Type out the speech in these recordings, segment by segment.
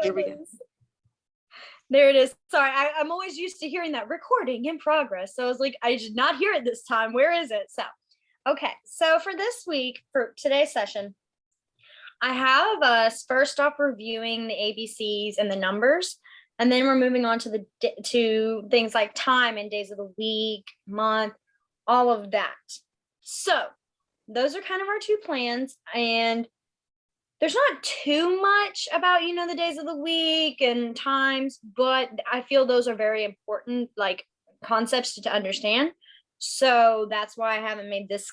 Here we go. There it is. Sorry, I'm always used to hearing that recording in progress. So I was like, I did not hear it this time. Where is it? So, okay. So for this week, for today's session, I have us first off reviewing the ABCs and the numbers, and then we're moving on to things like time and days of the week, month, all of that. So those are kind of our two plans, and there's not too much about, the days of the week and times, but I feel those are very important, like concepts to understand. So that's why I haven't made this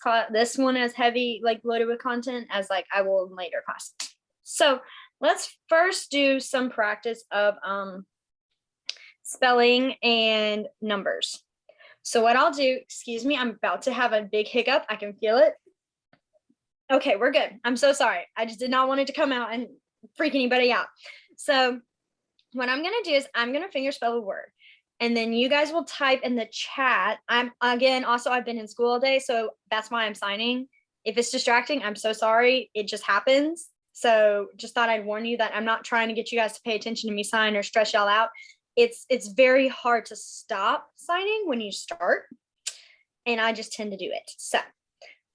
one as heavy, like loaded with content as like I will in later classes. So let's first do some practice of spelling and numbers. So what I'll do, excuse me, I'm about to have a big hiccup. I can feel it. Okay, we're good. I'm so sorry. I just did not want it to come out and freak anybody out. So what I'm going to do is I'm going to finger spell a word. And then you guys will type in the chat. I've been in school all day, so that's why I'm signing. If it's distracting, I'm so sorry. It just happens. So just thought I'd warn you that I'm not trying to get you guys to pay attention to me sign or stress y'all out. It's very hard to stop signing when you start. And I just tend to do it. So,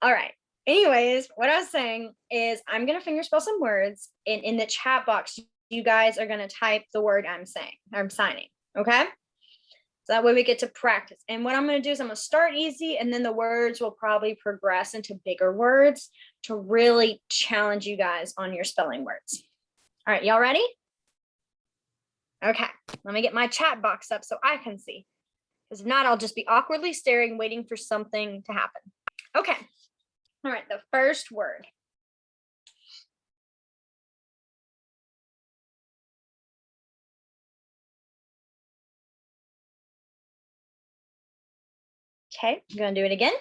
all right. Anyways, what I was saying is I'm going to finger spell some words. And in the chat box, you guys are going to type the word I'm signing. Okay? So that way we get to practice. And what I'm going to do is I'm going to start easy, and then the words will probably progress into bigger words to really challenge you guys on your spelling words. All right, y'all ready? Okay, let me get my chat box up so I can see. Because if not, I'll just be awkwardly staring, waiting for something to happen. Okay. All right, the first word. Okay, I'm going to do it again.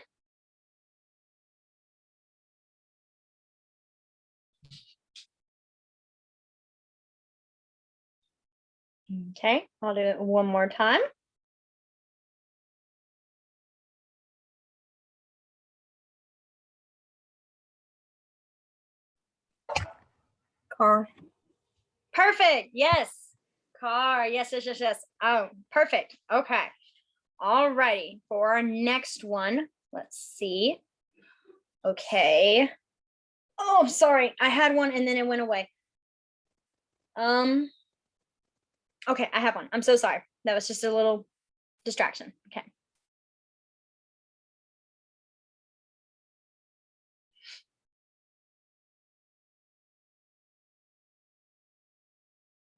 Okay, I'll do it one more time. Car. Perfect. Yes. Car. Yes. Oh, perfect. Okay. All righty. For our next one, let's see. Okay. Oh, sorry. I had one and then it went away. Okay, I have one. I'm so sorry. That was just a little distraction. Okay.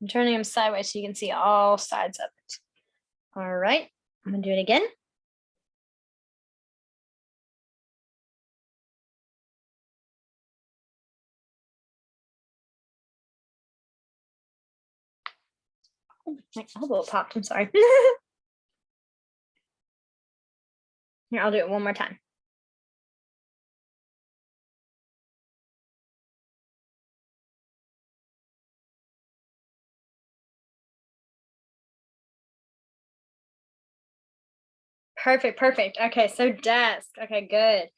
I'm turning them sideways so you can see all sides of it. All right. I'm going to do it again. Oh, my elbow popped. I'm sorry. Here, I'll do it one more time. Perfect. Okay, so desk. Okay, good.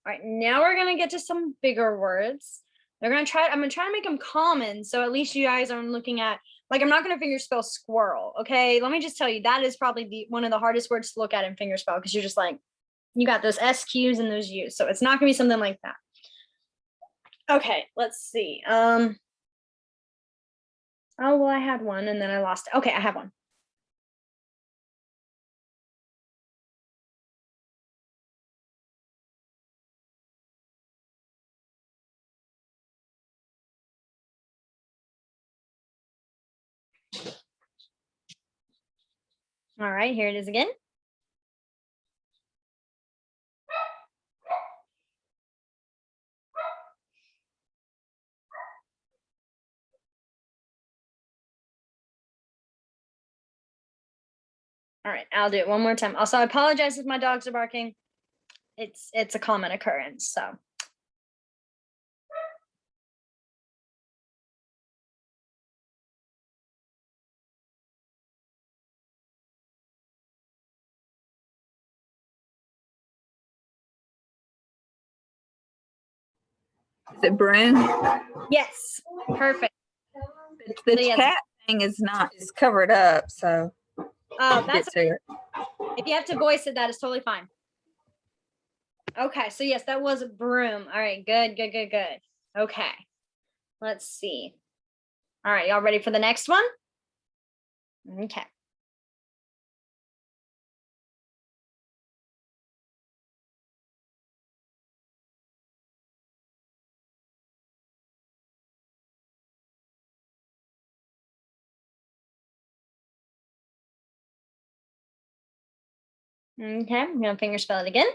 All right, now we're gonna get to some bigger words. I'm gonna try to make them common, so at least you guys aren't looking at, like, I'm not gonna finger spell squirrel. Okay, let me just tell you, that is probably one of the hardest words to look at in finger spell, because you're just like, you got those SQs and those U's, so it's not gonna be something like that. Okay, let's see. Oh well, I had one and then I lost it. Okay, I have one. All right, here it is again. All right, I'll do it one more time. Also, I apologize if my dogs are barking. It's a common occurrence, so. Is it brown? Yes, perfect. The chat thing is covered up, so that's get to it. if you have to voice it, that is totally fine. Okay, so yes, that was a broom. All right, good. Okay, let's see. All right, y'all ready for the next one? Okay. Okay, I'm gonna finger spell it again.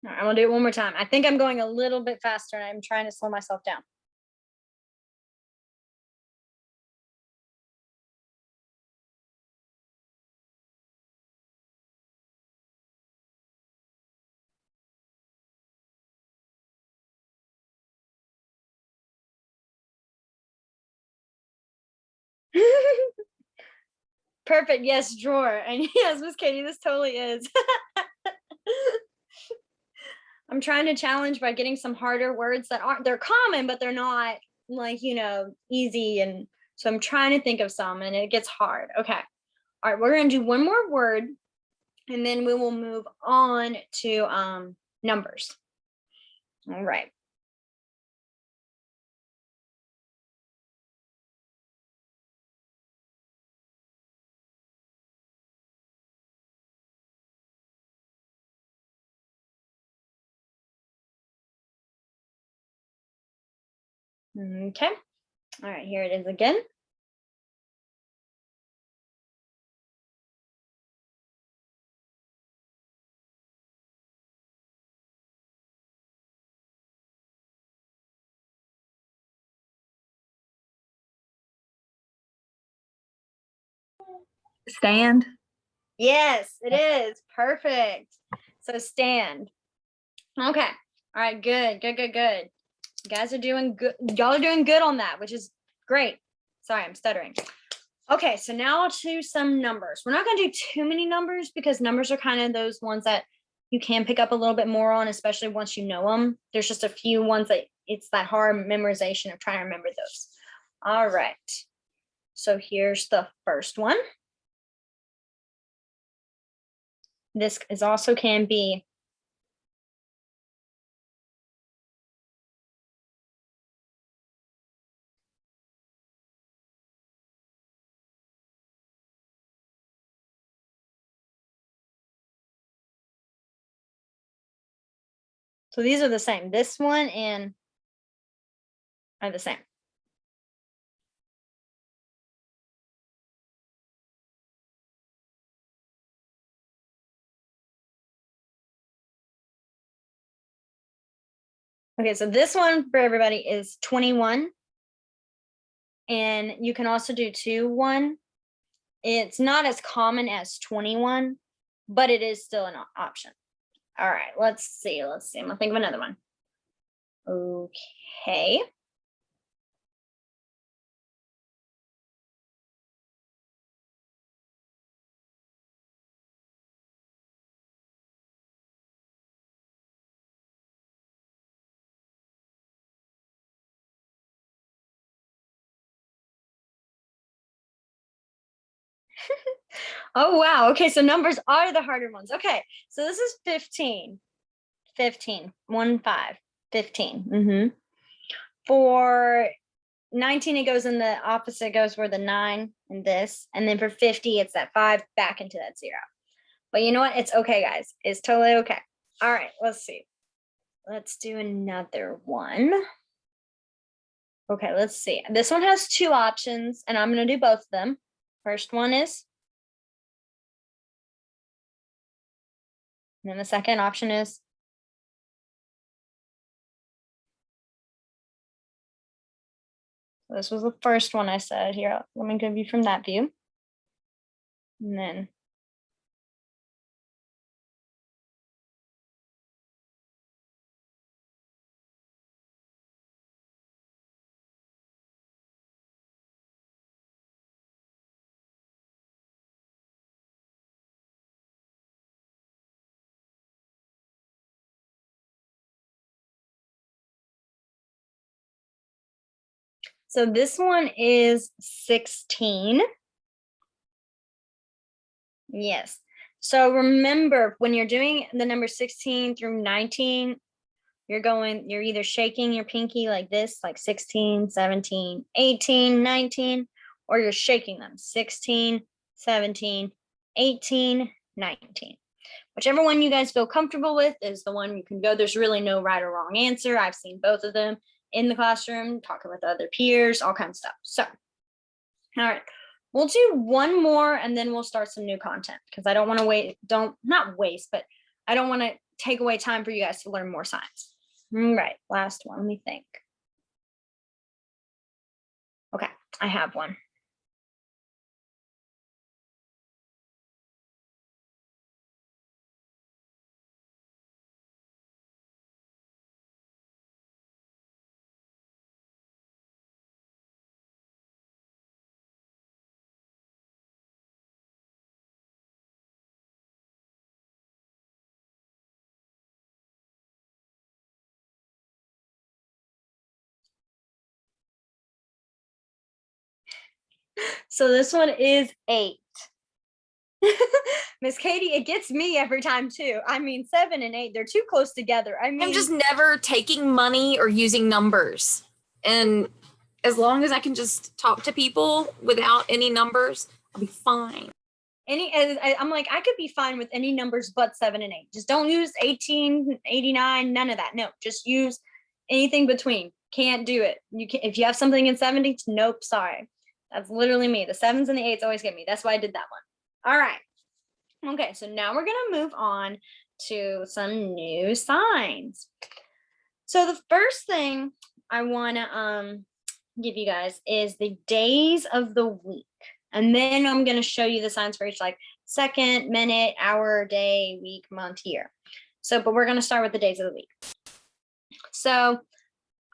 All right, I'm gonna do it one more time. I think I'm going a little bit faster and I'm trying to slow myself down. Perfect. Yes, drawer. And yes, Miss Katie, this totally is. I'm trying to challenge by getting some harder words that aren't, they're common, but they're not like, easy. And so I'm trying to think of some and it gets hard. Okay. All right. We're going to do one more word and then we will move on to numbers. All right. Okay. All right. Here it is again. Stand. Yes, it is. Perfect. So stand. Okay. All right. Good. You guys are doing good. Y'all are doing good on that, which is great. Sorry, I'm stuttering. Okay, so now to some numbers. We're not going to do too many numbers because numbers are kind of those ones that you can pick up a little bit more on, especially once you know them. There's just a few ones that it's that hard memorization of trying to remember those. All right. So here's the first one. This is also can be so these are the same. This one and are the same. Okay, so this one for everybody is 21. And you can also do 2-1. It's not as common as 21, but it is still an option. All right, let's see. I'm gonna think of another one. Okay. Oh, wow. Okay, so numbers are the harder ones. Okay, so this is 15. 15. 1, 5. 15. For 19, it goes in the opposite, goes where the 9 and this. And then for 50, it's that 5 back into that 0. But you know what? It's okay, guys. It's totally okay. All right, let's see. Let's do another one. Okay, let's see. This one has 2 options, and I'm going to do both of them. First one is, and then the second option is. So this was the first one I said here. Let me give you from that view. And then. So this one is 16. Yes. So remember, when you're doing the number 16 through 19, you're either shaking your pinky like this, like 16, 17, 18, 19, or you're shaking them 16, 17, 18, 19. Whichever one you guys feel comfortable with is the one you can go. There's really no right or wrong answer. I've seen both of them in the classroom, talking with other peers, all kinds of stuff. So, all right, we'll do one more and then we'll start some new content because I don't want to not waste, but I don't want to take away time for you guys to learn more science. All right, last one, let me think. Okay, I have one. So this one is 8. Miss Katie, it gets me every time too. I mean, 7 and 8, they're too close together. I mean, I'm just never taking money or using numbers. And as long as I can just talk to people without any numbers, I'll be fine. I'm like, I could be fine with any numbers but 7 and 8. Just don't use 18, 89, none of that. No, just use anything between. Can't do it. You can if you have something in 70, nope, sorry. That's literally me. The 7s and the 8s always get me. That's why I did that one. All right. Okay, so now we're gonna move on to some new signs. So the first thing I wanna give you guys is the days of the week. And then I'm gonna show you the signs for each like second, minute, hour, day, week, month, year. So, but we're gonna start with the days of the week. So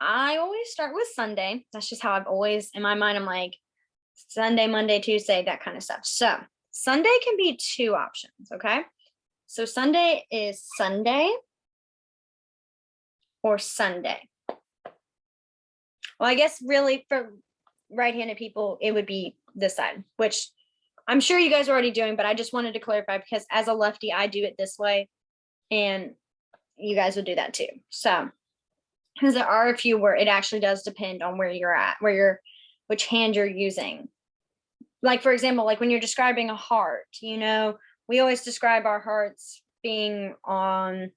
I always start with Sunday. That's just how I've always, in my mind, I'm like Sunday, Monday, Tuesday, that kind of stuff. So Sunday can be 2 options, okay? So Sunday is Sunday or Sunday. Well, I guess really for right-handed people, it would be this side, which I'm sure you guys are already doing, but I just wanted to clarify because as a lefty, I do it this way and you guys would do that too. So, because there are a few where it actually does depend on where you're at, which hand you're using. Like, for example, like when you're describing a heart, we always describe our hearts being on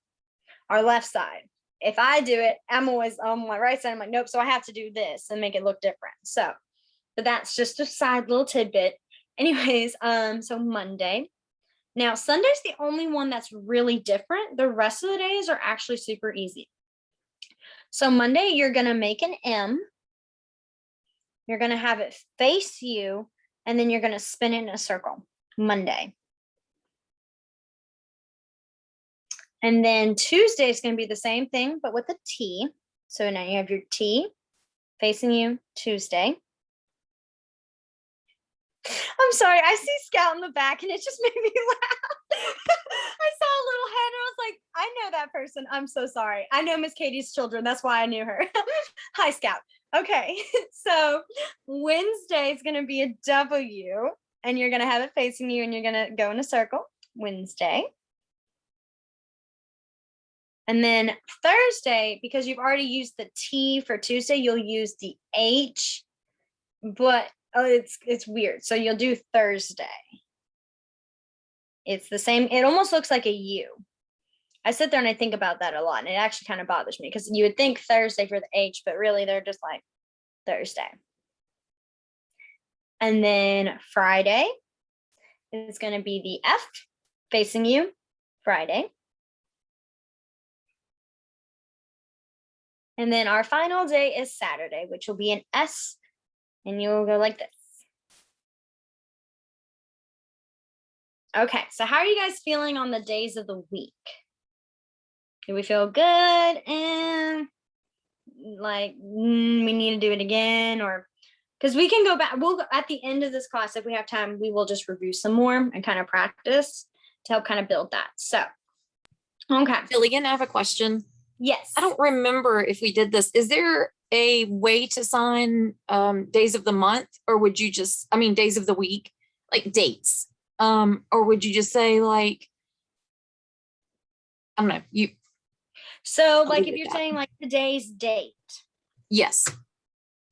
our left side. If I do it, I'm always on my right side. I'm like, nope, so I have to do this and make it look different. So, but that's just a side little tidbit. Anyways, so Monday. Now, Sunday's the only one that's really different. The rest of the days are actually super easy. So Monday, you're going to make an M. You're going to have it face you, and then you're going to spin it in a circle. Monday. And then Tuesday is going to be the same thing, but with a T. So now you have your T facing you, Tuesday. I'm sorry, I see Scout in the back and it just made me laugh. I saw a little head and I was like, I know that person. I'm so sorry. I know Miss Katie's children. That's why I knew her. Hi, Scout. Okay, so Wednesday is going to be a W and you're going to have it facing you and you're going to go in a circle. Wednesday. And then Thursday, because you've already used the T for Tuesday, you'll use the H, but it's weird. So you'll do Thursday. It's the same. It almost looks like a U. I sit there and I think about that a lot, and it actually kind of bothers me because you would think Thursday for the H, but really they're just like Thursday. And then Friday is going to be the F facing you, Friday. And then our final day is Saturday, which will be an S, and you'll go like this. Okay, so how are you guys feeling on the days of the week? Do we feel good and like we need to do it again? Or because we can go back, at the end of this class, if we have time, we will just review some more and kind of practice to help kind of build that. So, okay. Jillian, I have a question. Yes. I don't remember if we did this. Is there a way to sign days of the month, or would you just, I mean, days of the week, like dates? Or would you just say like, I don't know, you, So I'll like leave if it you're at that. saying like today's date. Yes.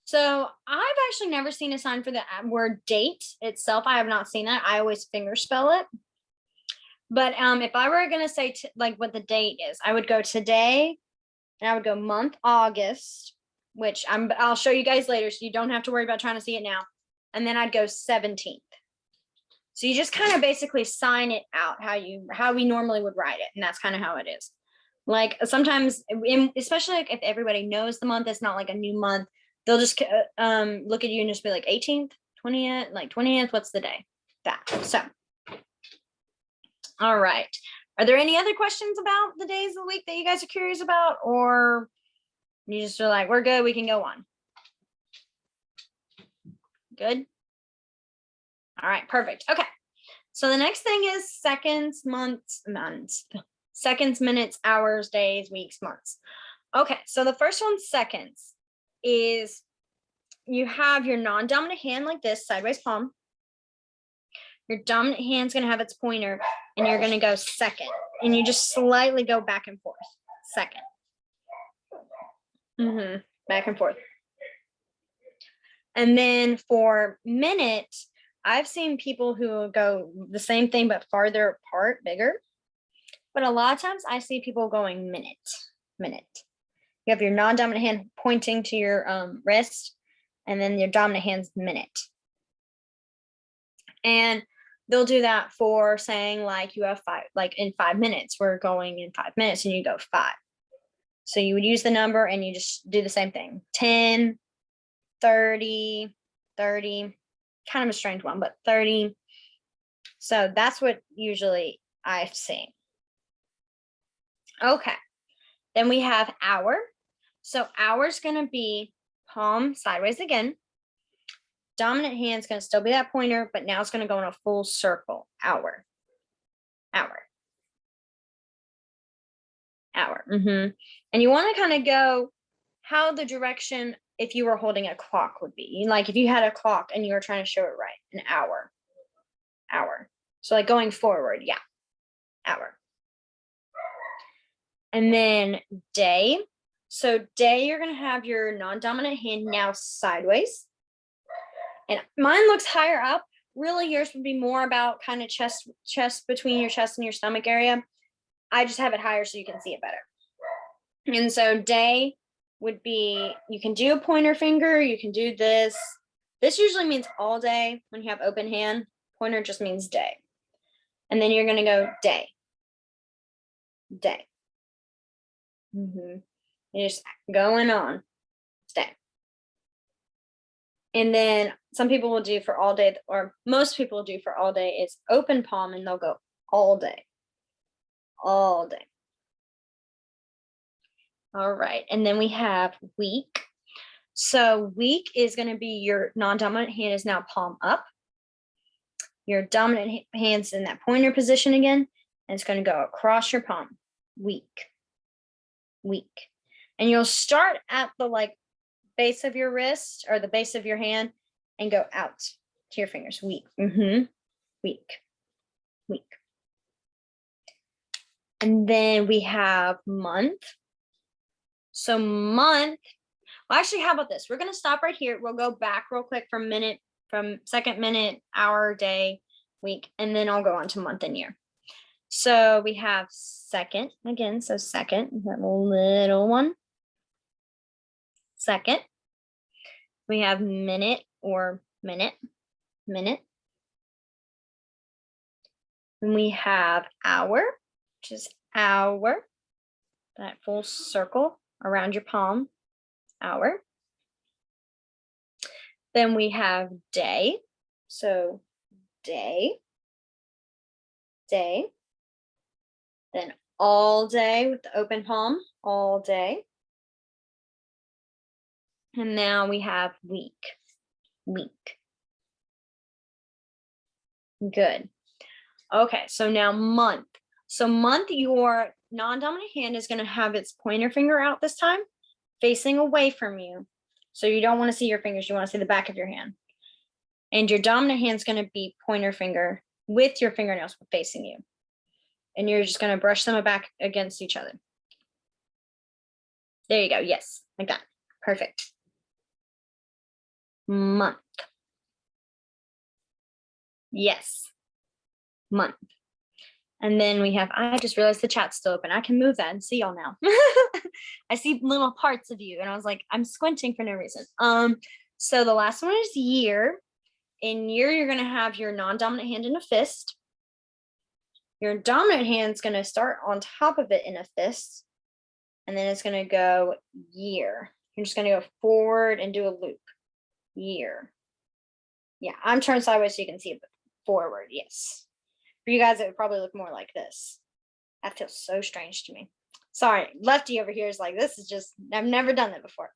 So I've actually never seen a sign for the word date itself. I have not seen that. I always finger spell it. But if I were gonna say like what the date is, I would go today, and I would go month August, which I'll show you guys later, so you don't have to worry about trying to see it now. And then I'd go 17th. So you just kind of basically sign it out how we normally would write it, and that's kind of how it is. Like sometimes, especially like if everybody knows the month, it's not like a new month. They'll just look at you and just be like 18th, 20th, like 20th. What's the day? That. So, all right. Are there any other questions about the days of the week that you guys are curious about, or you just are like, we're good, we can go on? Good. All right, perfect. Okay. So the next thing is seconds, seconds, minutes, hours, days, weeks, months. Okay, so the first one, seconds, is you have your non-dominant hand like this, sideways palm. Your dominant hand's gonna have its pointer, and you're gonna go second, and you just slightly go back and forth, second. Back and forth. And then for minute, I've seen people who go the same thing but farther apart, bigger. But a lot of times I see people going minute. You have your non-dominant hand pointing to your wrist, and then your dominant hand's minute. And they'll do that for saying like you have 5, like in 5 minutes, we're going in 5 minutes, and you go 5. So you would use the number and you just do the same thing. 10, 30, kind of a strange one, but 30. So that's what usually I've seen. Okay. Then we have hour. So hour is going to be palm sideways again. Dominant hand's going to still be that pointer, but now it's going to go in a full circle. Hour. And you want to kind of go how the direction if you were holding a clock would be. Like if you had a clock and you were trying to show it right, an hour. So like going forward, yeah, hour. And then day. So day, you're going to have your non-dominant hand now sideways. And mine looks higher up. Really, yours would be more about kind of chest between your chest and your stomach area. I just have it higher so you can see it better. And so day would be, you can do a pointer finger, you can do this. This usually means all day when you have open hand. Pointer just means day. And then you're going to go day. You're just going on. Day. And then some people will do for all day, or most people do for all day, is open palm, and they'll go all day. All right. And then we have week. So week is going to be your non-dominant hand is now palm up. Your dominant hand's in that pointer position again, and it's going to go across your palm. Week. And you'll start at the like base of your wrist or the base of your hand and go out to your fingers. Week. And then we have month. So month, well, actually, how about this? We're going to stop right here. We'll go back real quick from second, minute, hour, day, week, and then I'll go on to month and year. So we have second again. So second, that little one. Second. We have minute or minute. And we have hour, which is hour. That full circle around your palm, hour. Then we have day. So day. Then all day with the open palm, all day. And now we have week. Good. Okay, so now month. So month, your non-dominant hand is going to have its pointer finger out this time, facing away from you. So you don't want to see your fingers. You want to see the back of your hand. And your dominant hand is going to be pointer finger with your fingernails facing you. And you're just going to brush them back against each other. There you go. Yes, like that. Perfect. Month. Yes. Month. And then we have, I just realized the chat's still open. I can move that and see y'all now. I see little parts of you. And I was like, I'm squinting for no reason. So the last one is year. In year, you're going to have your non-dominant hand in a fist. Your dominant hand's going to start on top of it in a fist. And then it's going to go year. You're just going to go forward and do a loop. Year. Yeah, I'm turned sideways so you can see it forward. Yes. For you guys, it would probably look more like this. That feels so strange to me. Sorry, lefty over here is like, this is just, I've never done that before.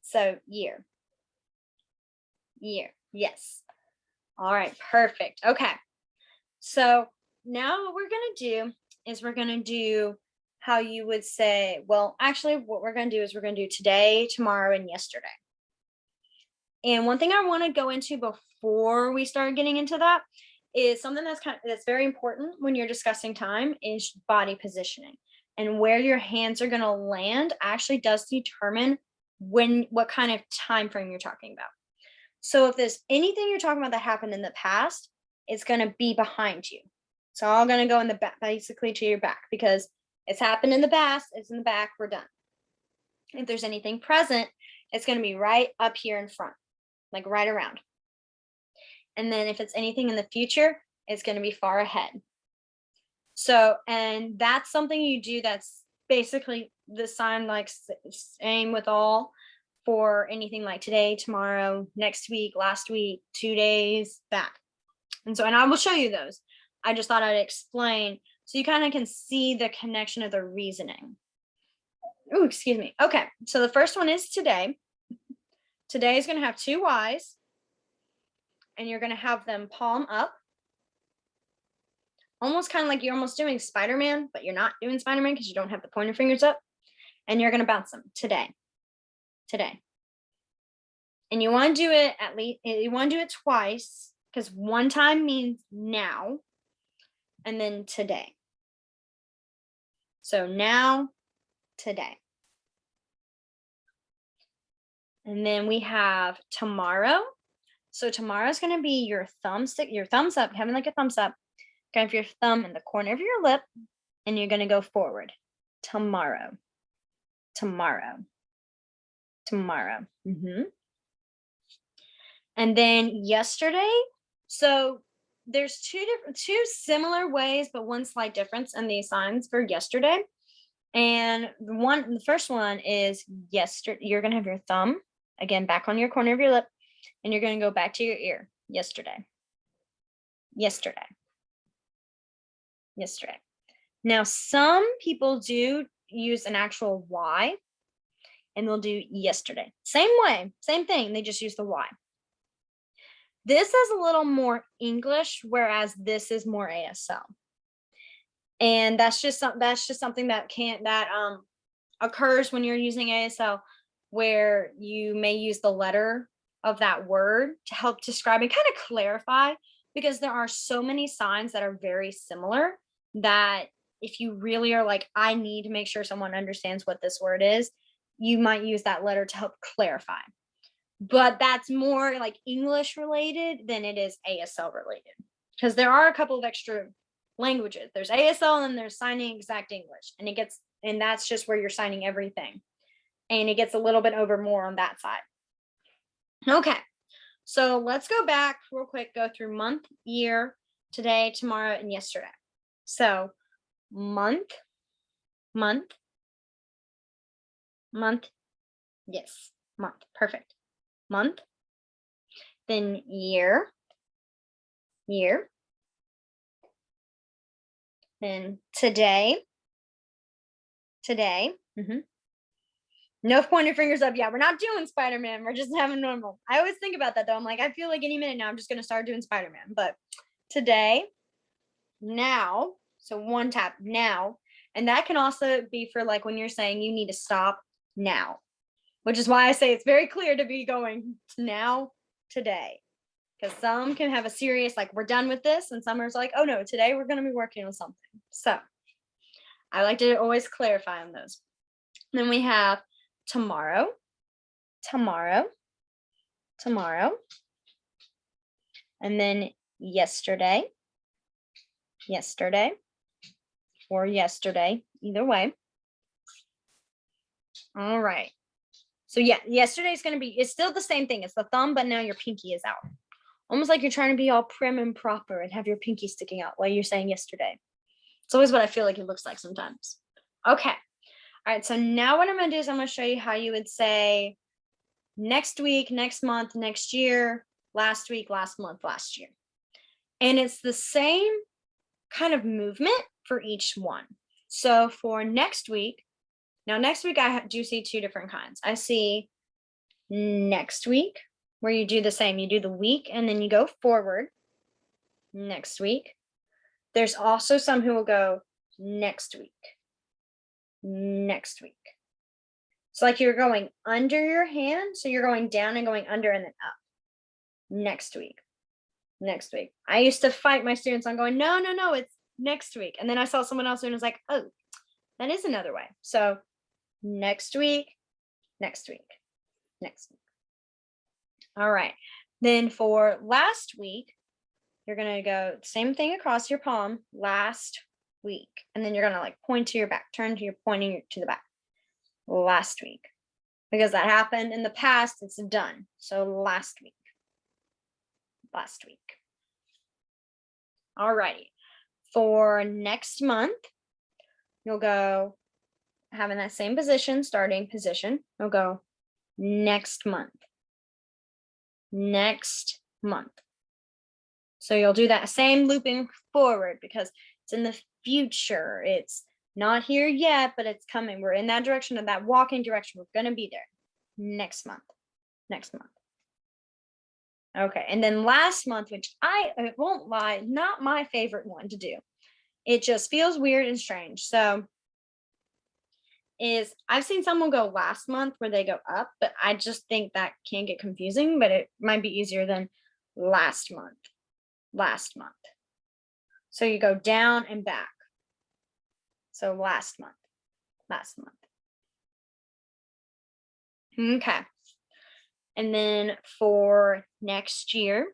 So year. Year. Yes. All right, perfect. Okay. So now what we're going to do is we're going to do how you would say, well, actually what we're going to do is we're going to do today, tomorrow, and yesterday. And one thing I want to go into before we start getting into that is something that's very important when you're discussing time is body positioning, and where your hands are going to land actually does determine what kind of time frame you're talking about. So if there's anything you're talking about that happened in the past, it's going to be behind you. It's all going to go in the back, basically to your back, because it's happened in the past, it's in the back, we're done. If there's anything present, it's going to be right up here in front, like right around. And then if it's anything in the future, it's going to be far ahead. So, and that's something you do that's basically the sign, like same with all for anything like today, tomorrow, next week, last week, 2 days back. And so, and I will show you those. I just thought I'd explain so you kind of can see the connection of the reasoning. Oh, excuse me. Okay, so the first one is today. Today is going to have 2 Y's. And you're going to have them palm up. Almost kind of like you're almost doing Spider-Man, but you're not doing Spider-Man because you don't have the pointer fingers up. And you're going to bounce them today. Today. And you want to do it at least, you want to do it twice, because one time means now. And then today. So now, today. And then we have tomorrow. So tomorrow is going to be your thumbs up, having like a thumbs up. Kind of your thumb in the corner of your lip, and you're going to go forward. Tomorrow. Tomorrow. Tomorrow. And then yesterday. So there's two similar ways, but one slight difference in these signs for yesterday. And the first one is yesterday. You're going to have your thumb again back on your corner of your lip. And you're going to go back to your ear. Yesterday. Yesterday. Yesterday. Now, some people do use an actual Y, and they'll do yesterday. Same way, same thing. They just use the Y. This is a little more English, whereas this is more ASL. And that's just something that occurs when you're using ASL, where you may use the letter of that word to help describe and kind of clarify, because there are so many signs that are very similar that if you really are like, I need to make sure someone understands what this word is, you might use that letter to help clarify. But that's more like English related than it is ASL related, because there are a couple of extra languages. There's ASL and then there's signing exact English, and that's just where you're signing everything, and it gets a little bit over more on that side. Okay, so let's go back real quick, go through month, year, today, tomorrow, and yesterday. So month, yes, month, perfect. Month, then year, then today. No pointer fingers up. Yeah, we're not doing Spider-Man. We're just having normal. I always think about that though. I'm like, I feel like any minute now I'm just going to start doing Spider-Man. But today, now, so one tap, now. And that can also be for like when you're saying you need to stop now. which is why I say it's very clear to be going now, today. Because some can have a serious, like, we're done with this, and some are like, oh no, today we're going to be working on something. So I like to always clarify on those. Then we have tomorrow, tomorrow, tomorrow, and then yesterday, yesterday, or yesterday, either way. All right. So yeah, yesterday is going to be, it's still the same thing. It's the thumb, but now your pinky is out. Almost like you're trying to be all prim and proper and have your pinky sticking out while you're saying yesterday. It's always what I feel like it looks like sometimes. Okay. All right. So now what I'm going to do is I'm going to show you how you would say next week, next month, next year, last week, last month, last year. And it's the same kind of movement for each one. So for next week, now next week I do see two different kinds. I see next week where you do the same. You do the week and then you go forward next week. There's also some who will go next week, next week. It's like you're going under your hand. So you're going down and going under and then up. Next week, next week. I used to fight my students on going, no, no, no, it's next week. And then I saw someone else and was like, oh, that is another way. So next week, next week, next week. All right. Then for last week, you're going to go same thing across your palm, last week. And then you're going to like point to your back, turn to your pointing to the back, last week. Because that happened in the past, it's done. So last week, last week. All righty. For next month, you'll go having that same position, starting position. You'll go next month, next month. So you'll do that same looping forward because it's in the future. It's not here yet, but it's coming. We're in that direction, of that walking direction. We're going to be there next month, next month. Okay. And then last month, which I won't lie, not my favorite one to do. It just feels weird and strange. So I've seen someone go last month where they go up, but I just think that can get confusing, but it might be easier than last month. Last month. So you go down and back. So last month, last month. Okay. And then for next year,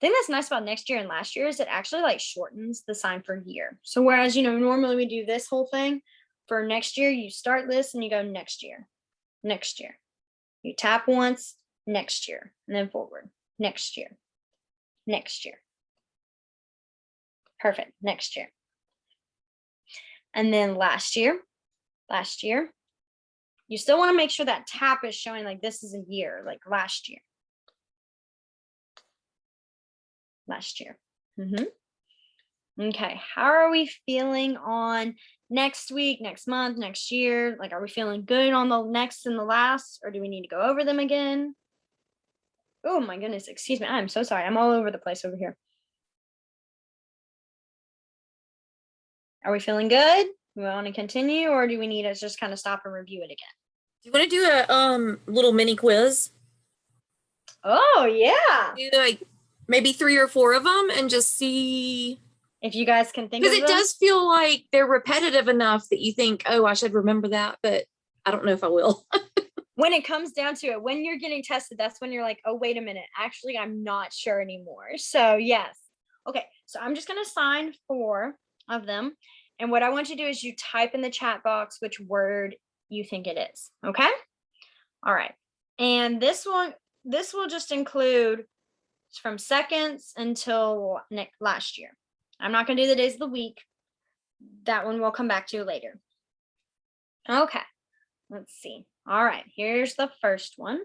the thing that's nice about next year and last year is it actually like shortens the sign for year. So whereas, normally we do this whole thing, for next year, you start this and you go next year, next year. You tap once, next year, and then forward, next year, next year. Perfect, next year. And then last year, you still want to make sure that tap is showing like this is a year, like last year. Last year. Okay, how are we feeling on next week, next month, next year? Like, are we feeling good on the next and the last, or do we need to go over them again? Oh my goodness, excuse me. I'm so sorry. I'm all over the place over here. Are we feeling good? We want to continue, or do we need to just kind of stop and review it again? Do you want to do a little mini quiz? Oh yeah. Do like maybe 3 or 4 of them and just see if you guys can think of because it does feel like they're repetitive enough that you think, oh, I should remember that, but I don't know if I will. When it comes down to it, when you're getting tested, that's when you're like, oh, wait a minute. Actually, I'm not sure anymore. So yes. Okay. So I'm just going to assign 4 of them. And what I want you to do is you type in the chat box which word you think it is. Okay. All right. And this will just include from seconds until last year. I'm not going to do the days of the week. That one we'll come back to later. Okay. Let's see. All right. Here's the first one.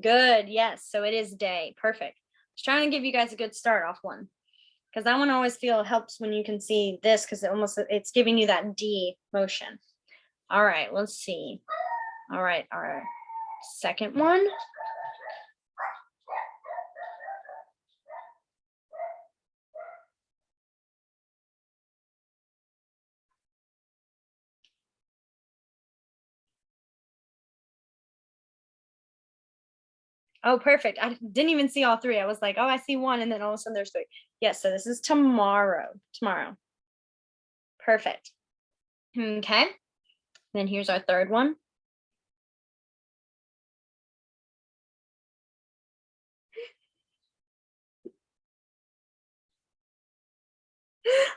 Good. Yes. So it is day. Perfect. I was trying to give you guys a good start off one because that one always helps when you can see this because it's giving you that D motion. All right, let's see. All right, our second one. Oh, perfect. I didn't even see all three. I was like, oh, I see one. And then all of a sudden there's three. Yes, so this is tomorrow. Tomorrow. Perfect. Okay. Then here's our third one.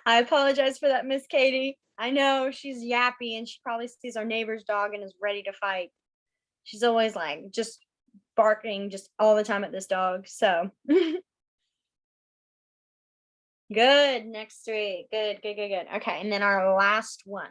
I apologize for that, Miss Katie. I know she's yappy and she probably sees our neighbor's dog and is ready to fight. She's always like just barking just all the time at this dog. So good. Next three. Good, good, good, good. Okay. And then our last one.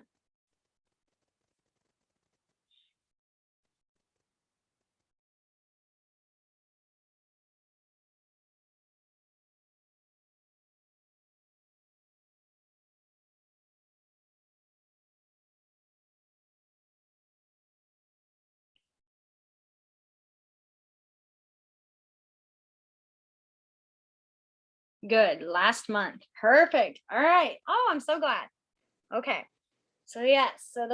Good. Last month. Perfect. All right. Oh, I'm so glad. Okay. So yes, so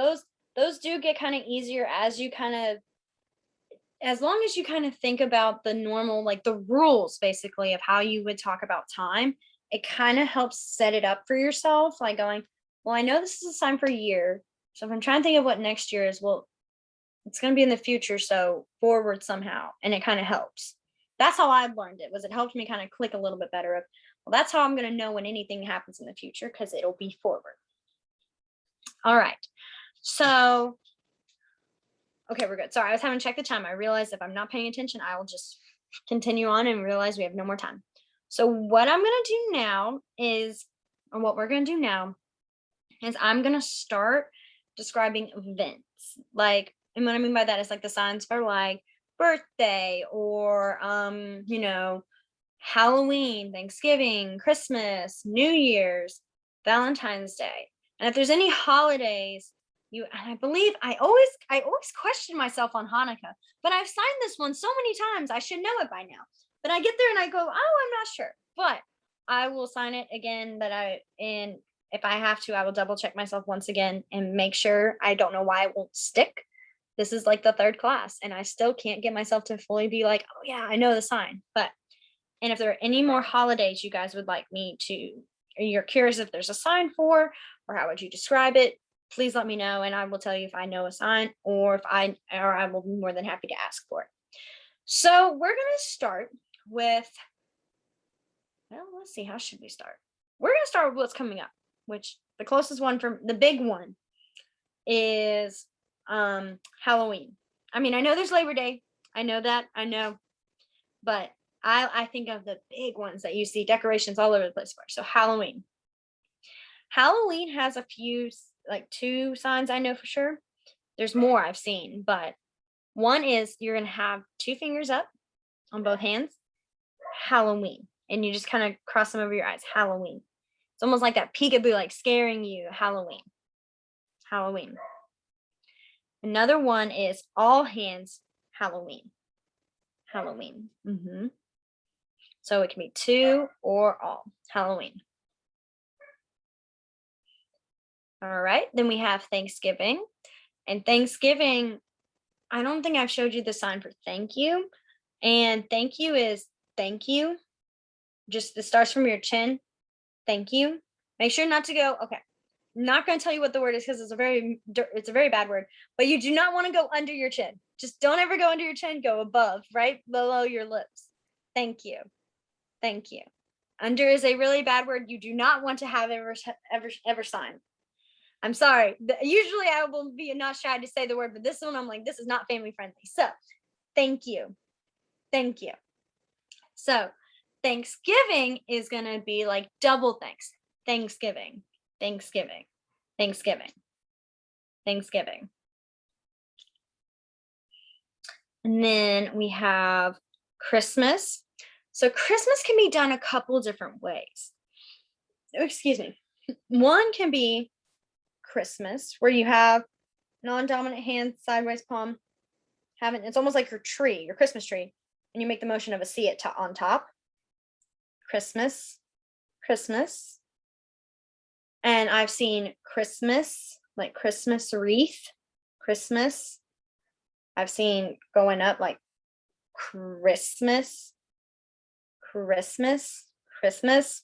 those do get kind of easier as you kind of, as long as you kind of think about the normal, like the rules basically of how you would talk about time, it kind of helps set it up for yourself, like going, well, I know this is a time for a year. So if I'm trying to think of what next year is, well, it's going to be in the future, so forward somehow, and it kind of helps. That's how I've learned it, was it helped me kind of click a little bit better of, well, that's how I'm going to know when anything happens in the future, because it'll be forward. All right. So, okay, we're good. Sorry, I was having to check the time. I realized if I'm not paying attention, I will just continue on and realize we have no more time. So what I'm going to do now is, or what we're going to do now is I'm going to start describing events. Like, and what I mean by that is like the signs for like birthday or, you know, Halloween, Thanksgiving, Christmas, New Year's, Valentine's Day. And if there's any holidays, and I believe I always question myself on Hanukkah, but I've signed this one so many times, I should know it by now. But I get there and I go, oh, I'm not sure. But I will sign it again, and if I have to, I will double check myself once again and make sure. I don't know why it won't stick. This is like the third class and I still can't get myself to fully be like, oh yeah, I know the sign. But, and if there are any more holidays you guys would like me to, or you're curious if there's a sign for, or how would you describe it, please let me know and I will tell you if I know a sign or I will be more than happy to ask for it. So we're going to start with, well, let's see, how should we start? We're going to start with what's coming up, which the closest one from the big one is Halloween. I mean, I know there's Labor Day. I know that. I know. But I think of the big ones that you see decorations all over the place for. So Halloween. Halloween has a few, like 2 signs I know for sure. There's more I've seen, but one is you're going to have 2 fingers up on both hands. Halloween. And you just kind of cross them over your eyes. Halloween. It's almost like that peekaboo, like scaring you. Halloween. Halloween. Another one is all hands Halloween. Halloween. So it can be 2 or all. Halloween. All right. Then we have Thanksgiving. And Thanksgiving, I don't think I've showed you the sign for thank you. And thank you is thank you. Just it starts from your chin. Thank you. Make sure not to go, okay. I'm not going to tell you what the word is because it's a very bad word, but you do not want to go under your chin. Just don't ever go under your chin, go above, right below your lips. Thank you. Thank you. Under is a really bad word you do not want to have ever sign. I'm sorry. Usually I will be not shy to say the word, but this one I'm like, this is not family friendly. So thank you. Thank you. So Thanksgiving is going to be like double thanks. Thanksgiving. Thanksgiving. Thanksgiving. Thanksgiving. And then we have Christmas. So Christmas can be done a couple different ways. Oh, excuse me. One can be Christmas, where you have non-dominant hand, sideways palm. It's almost like your tree, your Christmas tree. And you make the motion of a C on top. Christmas, Christmas. And I've seen Christmas, like Christmas wreath, Christmas. I've seen going up like Christmas, Christmas, Christmas.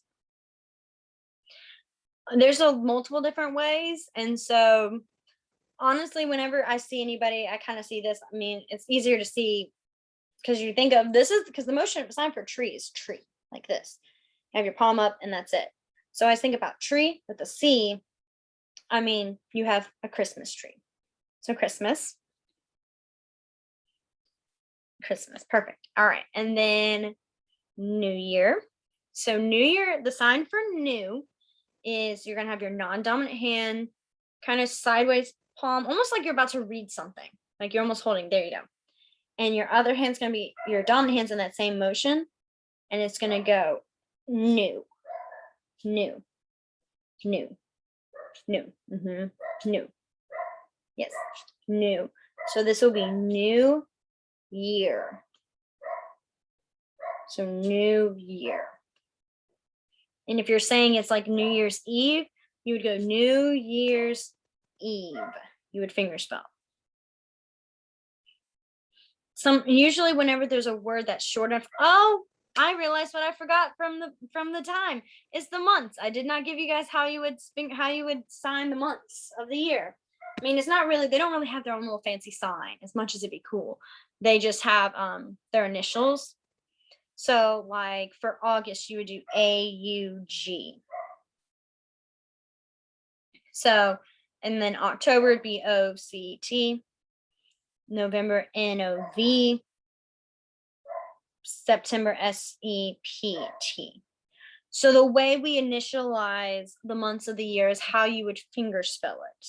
There's multiple different ways. And so honestly, whenever I see anybody, I kind of see this. I mean, it's easier to see because you think of this is because the motion sign for tree is tree, like this. You have your palm up and that's it. So I think about tree with a C. I mean, you have a Christmas tree. So Christmas. Christmas, perfect. All right. And then New Year. So New Year, the sign for new is you're going to have your non-dominant hand kind of sideways palm, almost like you're about to read something. Like you're almost holding, there you go. And your other hand's going to be, your dominant hand's in that same motion. And it's going to go new, new, new, new, new. Yes, new. So this will be new year. So new year. And if you're saying it's like New Year's Eve, you would go New Year's Eve. You would fingerspell. Usually whenever there's a word that's short enough, oh, I realized what I forgot from the time. It's the months. I did not give you guys how you would sign the months of the year. I mean, it's not really, they don't really have their own little fancy sign as much as it'd be cool. They just have their initials. So like for August, you would do AUG. So, and then October would be OCT, November NOV, September SEPT. So the way we initialize the months of the year is how you would finger spell it.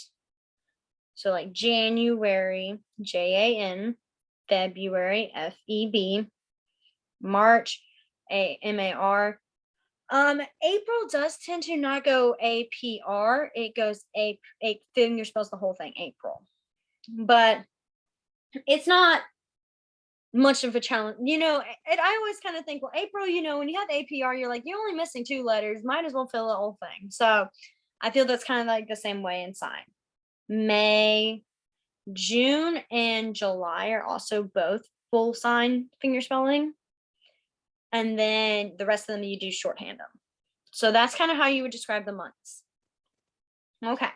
So like January, JAN, February, FEB, March, AMAR. April does tend to not go APR. It goes a finger spells the whole thing, April. But it's not much of a challenge, you know. I always kind of think, well, April, you know, when you have APR, you're like, you're only missing 2 letters, might as well fill the whole thing. So I feel that's kind of like the same way in sign. May, June, and July are also both full sign finger spelling. And then the rest of them you do shorthand them. So that's kind of how you would describe the months. Okay.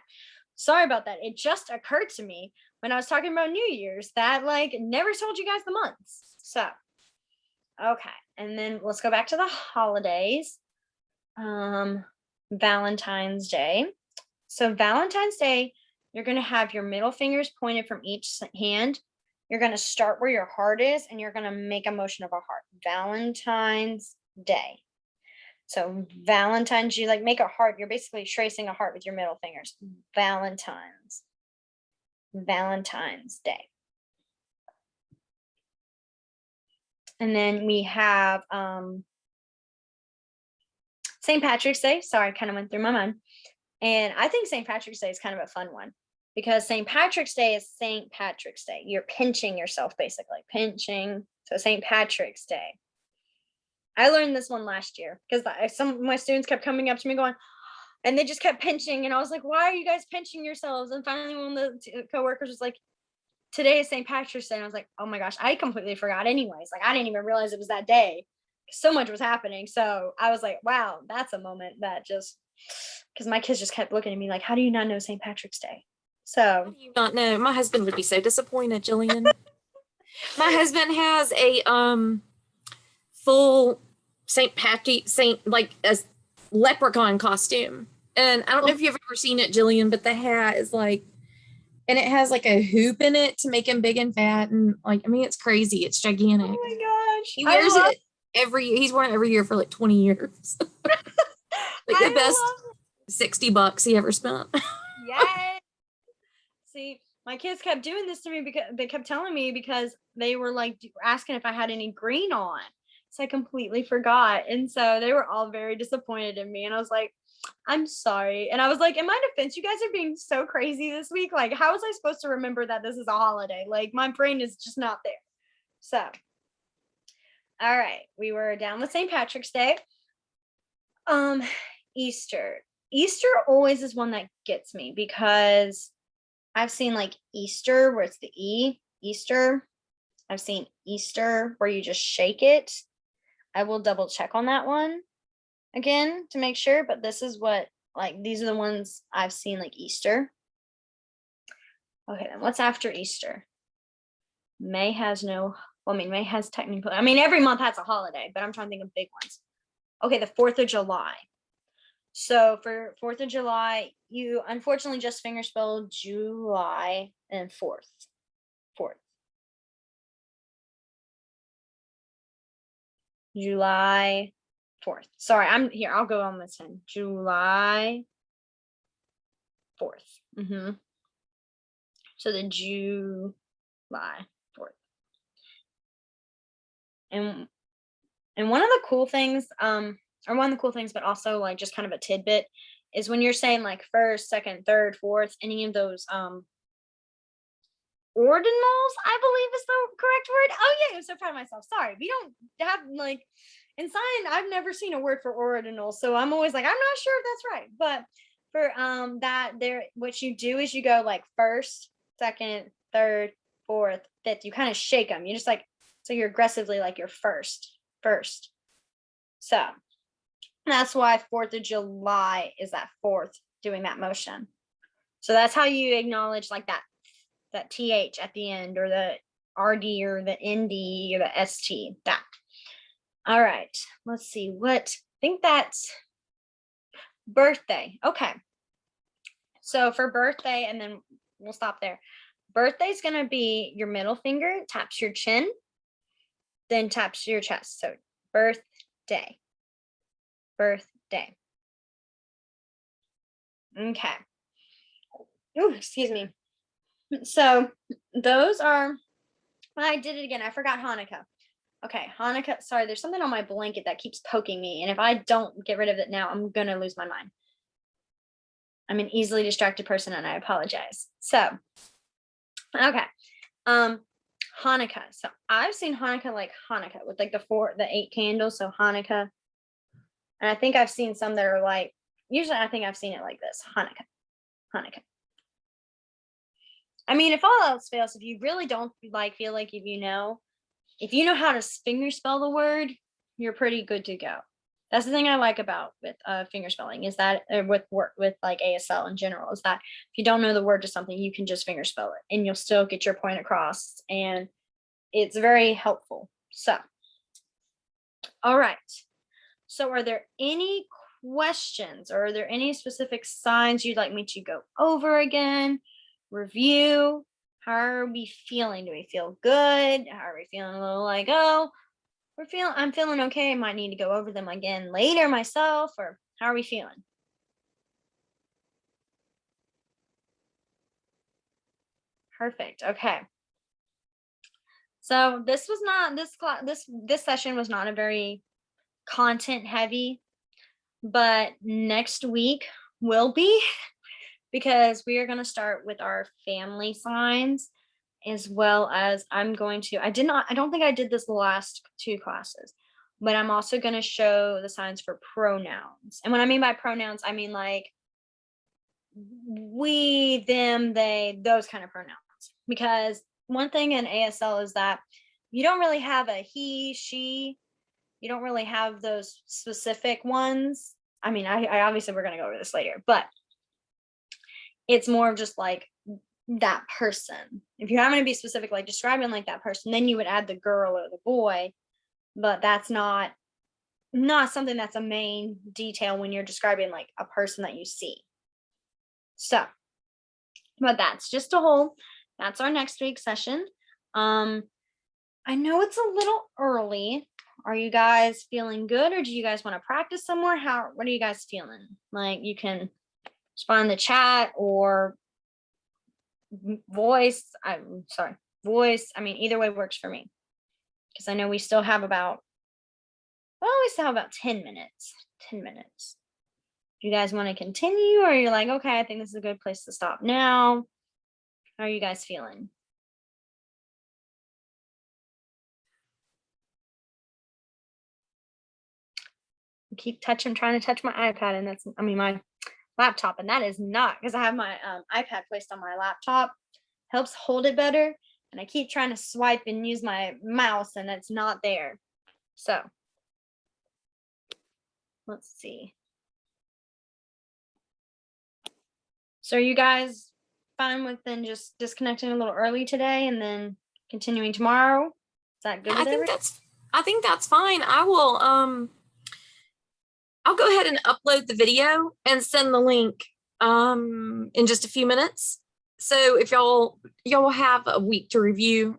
Sorry about that. It just occurred to me when I was talking about New Year's that like never told you guys the months. So, okay. And then let's go back to the holidays. Valentine's Day. So Valentine's Day, you're going to have your middle fingers pointed from each hand. You're going to start where your heart is and you're going to make a motion of a heart. Valentine's Day. So Valentine's, you like make a heart. You're basically tracing a heart with your middle fingers. Valentine's Day. And then we have St. Patrick's Day. Sorry, kind of went through my mind. And I think St. Patrick's Day is kind of a fun one because St. Patrick's Day is St. Patrick's Day. You're pinching yourself, basically. Pinching. So St. Patrick's Day. I learned this one last year because some of my students kept coming up to me going, and they just kept pinching. And I was like, why are you guys pinching yourselves? And finally, one of the coworkers was like, today is St. Patrick's Day. And I was like, oh my gosh, I completely forgot anyways. Like, I didn't even realize it was that day. So much was happening. So I was like, wow, that's a moment that just, because my kids just kept looking at me like, how do you not know St. Patrick's Day? So How do you not know? My husband would be so disappointed, Jillian. My husband has a full like a leprechaun costume. And I don't know if you've ever seen it, Jillian, but the hat is like, and it has like a hoop in it to make him big and fat. And like, I mean, it's crazy. It's gigantic. oh my gosh. He wears it he's worn it every year for like 20 years. Like the best $60 he ever spent. Yay. See, my kids kept doing this to me because they kept telling me because they were like asking if I had any green on. So I completely forgot. And so they were all very disappointed in me. And I was like, I'm sorry. And I was like, in my defense, you guys are being so crazy this week. Like, how was I supposed to remember that this is a holiday? Like, my brain is just not there. So, all right. We were down with St. Patrick's Day. Easter. Easter always is one that gets me because I've seen like Easter where it's the E, Easter. I've seen Easter where you just shake it. I will double check on that one again to make sure, but this is what, like, these are the ones I've seen, like Easter. Okay, then what's after Easter? May has no, well, I mean, May has technically, I mean, every month has a holiday, but I'm trying to think of big ones. Okay, the 4th of July. So for 4th of July, you unfortunately just fingerspelled July and 4th. 4th. July 4th. Sorry, I'm here. I'll go on this one. July 4th. So the July 4th. And one of the cool things, or one of the cool things, but also like just kind of a tidbit, is when you're saying like 1st, 2nd, 3rd, 4th, any of those ordinals, I believe is the correct word. Oh yeah, I'm so proud of myself. Sorry, we don't have like in science. I've never seen a word for ordinal, so I'm always like, I'm not sure if that's right. But for that, there, what you do is you go like 1st, 2nd, 3rd, 4th, 5th. You kind of shake them. You just like, so you're aggressively like you're first. So that's why 4th of July is that 4th doing that motion. So that's how you acknowledge like that TH at the end, or the RD, or the ND, or the ST, that. All right, let's see what, I think that's birthday. Okay. So for birthday, and then we'll stop there. Birthday's going to be your middle finger taps your chin, then taps your chest. So birthday. Okay. Ooh, excuse me. So those are, I did it again. I forgot Hanukkah. Okay, Hanukkah. Sorry, there's something on my blanket that keeps poking me. And if I don't get rid of it now, I'm going to lose my mind. I'm an easily distracted person and I apologize. So, okay. Hanukkah. So I've seen Hanukkah like Hanukkah with like the 8 candles. So Hanukkah. And I think I've seen some that are like, usually I think I've seen it like this. Hanukkah. I mean, if all else fails, if you really don't like feel like if you know how to finger spell the word, you're pretty good to go. That's the thing I like about with finger spelling, is that with like ASL in general, is that if you don't know the word to something, you can just finger spell it and you'll still get your point across, and it's very helpful. So, all right. So are there any questions, or are there any specific signs you'd like me to go over again, review? How are we feeling? Do we feel good? How are we feeling? A little like, oh, I'm feeling okay. I might need to go over them again later myself, or how are we feeling? Perfect. Okay. So this was not this session was not a very content heavy, but next week will be, because we are going to start with our family signs, as well as I don't think I did this the last 2 classes, but I'm also going to show the signs for pronouns. And what I mean by pronouns, I mean like we, them, they, those kind of pronouns. Because one thing in ASL is that you don't really have a he, she, you don't really have those specific ones. I mean, I obviously we're going to go over this later, but it's more of just like that person. If you're having to be specific, like describing like that person, then you would add the girl or the boy, but that's not something that's a main detail when you're describing like a person that you see. So, but that's our next week's session. I know it's a little early. Are you guys feeling good, or do you guys want to practice some more? What are you guys feeling? Like, you can respond in the chat or voice. Voice. I mean, either way works for me, because I know we still have about 10 minutes. you guys want to continue, or you're like, okay, I think this is a good place to stop now? How are you guys feeling? I keep trying to touch my iPad, and my laptop, and that is not because I have my iPad placed on my laptop. Helps hold it better, and I keep trying to swipe and use my mouse, and it's not there. So let's see. So are you guys fine with then just disconnecting a little early today and then continuing tomorrow? Is that good? I think that's fine. I will I'll go ahead and upload the video and send the link in just a few minutes. So if y'all will have a week to review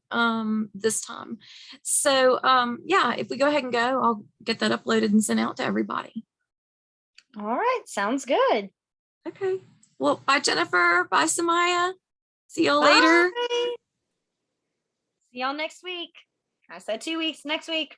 this time. So yeah, if we go ahead and go, I'll get that uploaded and sent out to everybody. All right, sounds good. Okay. Well, bye Jennifer. Bye Samaya. See y'all later. Bye. See y'all next week. I said 2 weeks, next week.